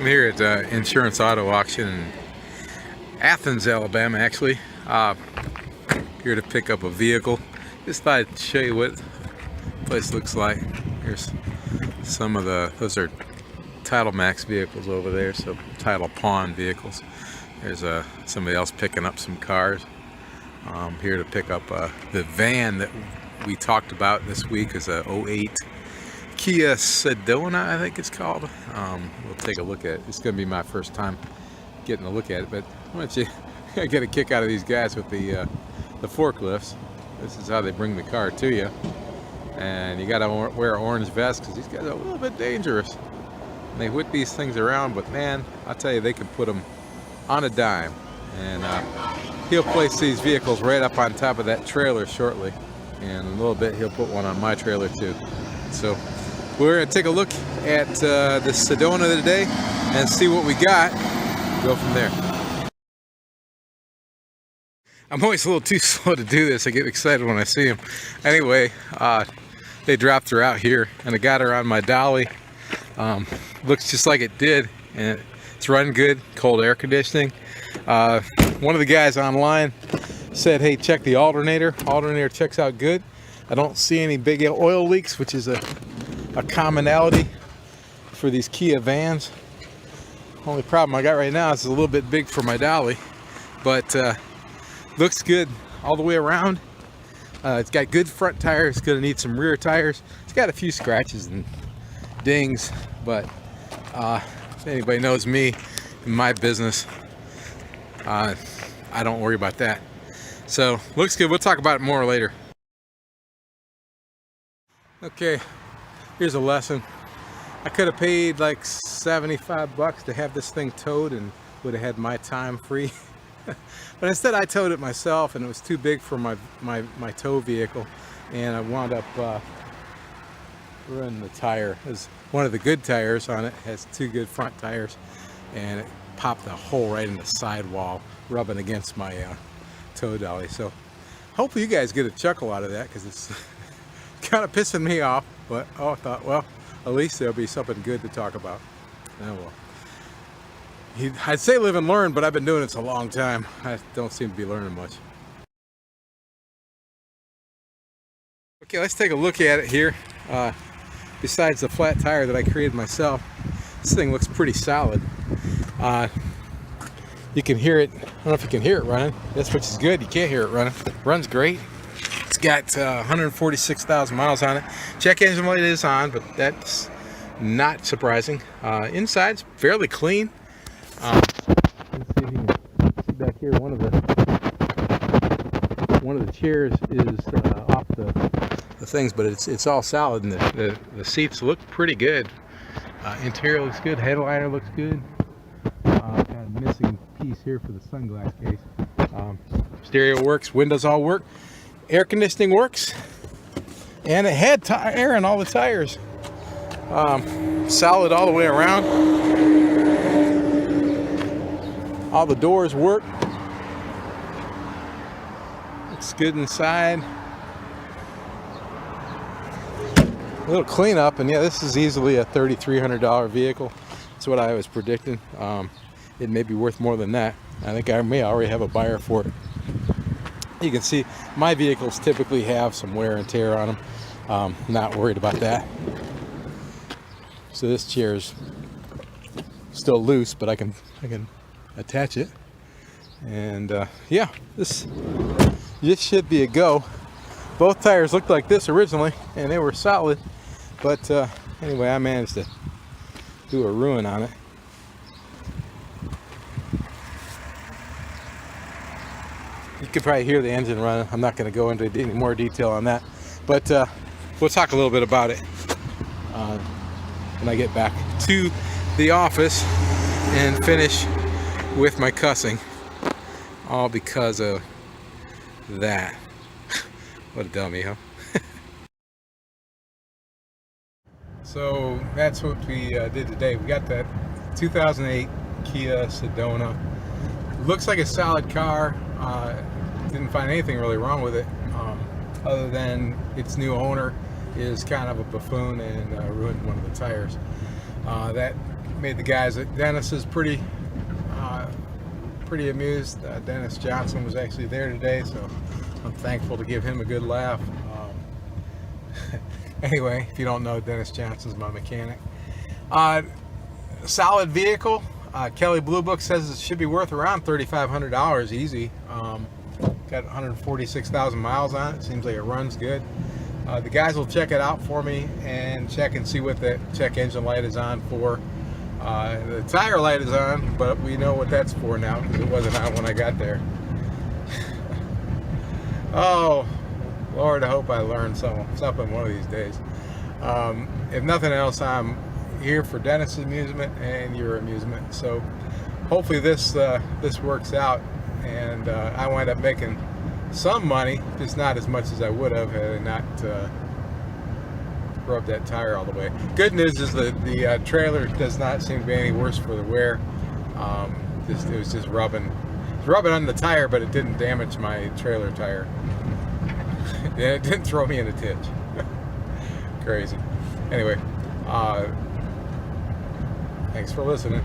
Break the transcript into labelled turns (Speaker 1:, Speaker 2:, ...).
Speaker 1: I'm here at Insurance Auto Auction in Athens, Alabama, actually. Here to pick up a vehicle. Just thought I'd show you what the place looks like. Here's some of those are Title Max vehicles over there, so Title Pawn vehicles. There's somebody else picking up some cars. Here to pick up the van that we talked about this week is a 08 Kia Sedona, I think it's called. We'll take a look at it. It's going to be my first time getting a look at it, but why don't you get a kick out of these guys with the forklifts. This is how they bring the car to you, and you got to wear an orange vest because these guys are a little bit dangerous. And they whip these things around, but man, I'll tell you, they can put them on a dime. And he'll place these vehicles right up on top of that trailer shortly, and in a little bit he'll put one on my trailer too. So we're going to take a look at the Sedona today and see what we got. Go from there. I'm always a little too slow to do this. I get excited when I see them. Anyway, they dropped her out here, and I got her on my dolly. Looks just like it did, and it's running good. Cold air conditioning. One of the guys online said, hey, check the alternator. Alternator checks out good. I don't see any big oil leaks, which is a commonality for these Kia vans. Only problem I got right now is it's a little bit big for my dolly, but looks good all the way around. It's got good front tires. It's going to need some rear tires. It's got a few scratches and dings, but if anybody knows me in my business, I don't worry about that. So looks good. We'll talk about it more later. Okay, here's a lesson. I could have paid like 75 bucks to have this thing towed and would have had my time free. But instead I towed it myself, and it was too big for my tow vehicle, and I wound up running the tire. There's one of the good tires on it, has two good front tires, and it popped a hole right in the sidewall rubbing against my tow dolly. So hopefully you guys get a chuckle out of that, because it's kind of pissing me off. But I thought, well, at least there'll be something good to talk about. Oh well. I'd say live and learn, but I've been doing this a long time. I don't seem to be learning much. Okay, let's take a look at it here. Besides the flat tire that I created myself, this thing looks pretty solid. You can hear it. I don't know if you can hear it running. That's which is good. You can't hear it running. It runs great. It's got 146,000 miles on it. Check engine light is on, but that's not surprising. Inside's fairly clean. Let's see if you can see back here. One of the chairs is off the things, but it's all solid, and the seats look pretty good. Interior looks good. Headliner looks good. Got a missing piece here for the sunglass case. Stereo works. Windows all work. Air conditioning works, and it had air in all the tires. Solid all the way around. All the doors work. Looks good inside. A little cleanup, and yeah, this is easily a $3,300 vehicle. That's what I was predicting. It may be worth more than that. I think I may already have a buyer for it. You can see my vehicles typically have some wear and tear on them. Not worried about that. So this chair is still loose, but I can attach it. And yeah, this should be a go. Both tires looked like this originally, and they were solid. But anyway, I managed to do a ruin on it. You could probably hear the engine running. I'm not going to go into any more detail on that, but we'll talk a little bit about it when I get back to the office and finish with my cussing, all because of that. What a dummy, huh? So that's what we did today. We got that 2008 Kia Sedona. Looks like a solid car. Didn't find anything really wrong with it, other than its new owner is kind of a buffoon and ruined one of the tires. That Made the guys at Dennis's pretty amused. Dennis Johnson was actually there today, so I'm thankful to give him a good laugh. Anyway, if you don't know, Dennis Johnson's my mechanic. Solid vehicle. Kelly Blue Book says it should be worth around $3,500 easy. Got 146,000 miles on it. Seems like it runs good. The guys will check it out for me and check and see what the check engine light is on for. The tire light is on, but we know what that's for now because it wasn't on when I got there. Oh, Lord, I hope I learn something one of these days. If nothing else, I'm here for Dennis's amusement and your amusement. So hopefully this works out, and I wind up making some money, just not as much as I would have had I not rubbed that tire all the way. Good news is that the trailer does not seem to be any worse for the wear. It was just rubbing on the tire, but it didn't damage my trailer tire. It didn't throw me in a ditch. Crazy. Anyway, thanks for listening.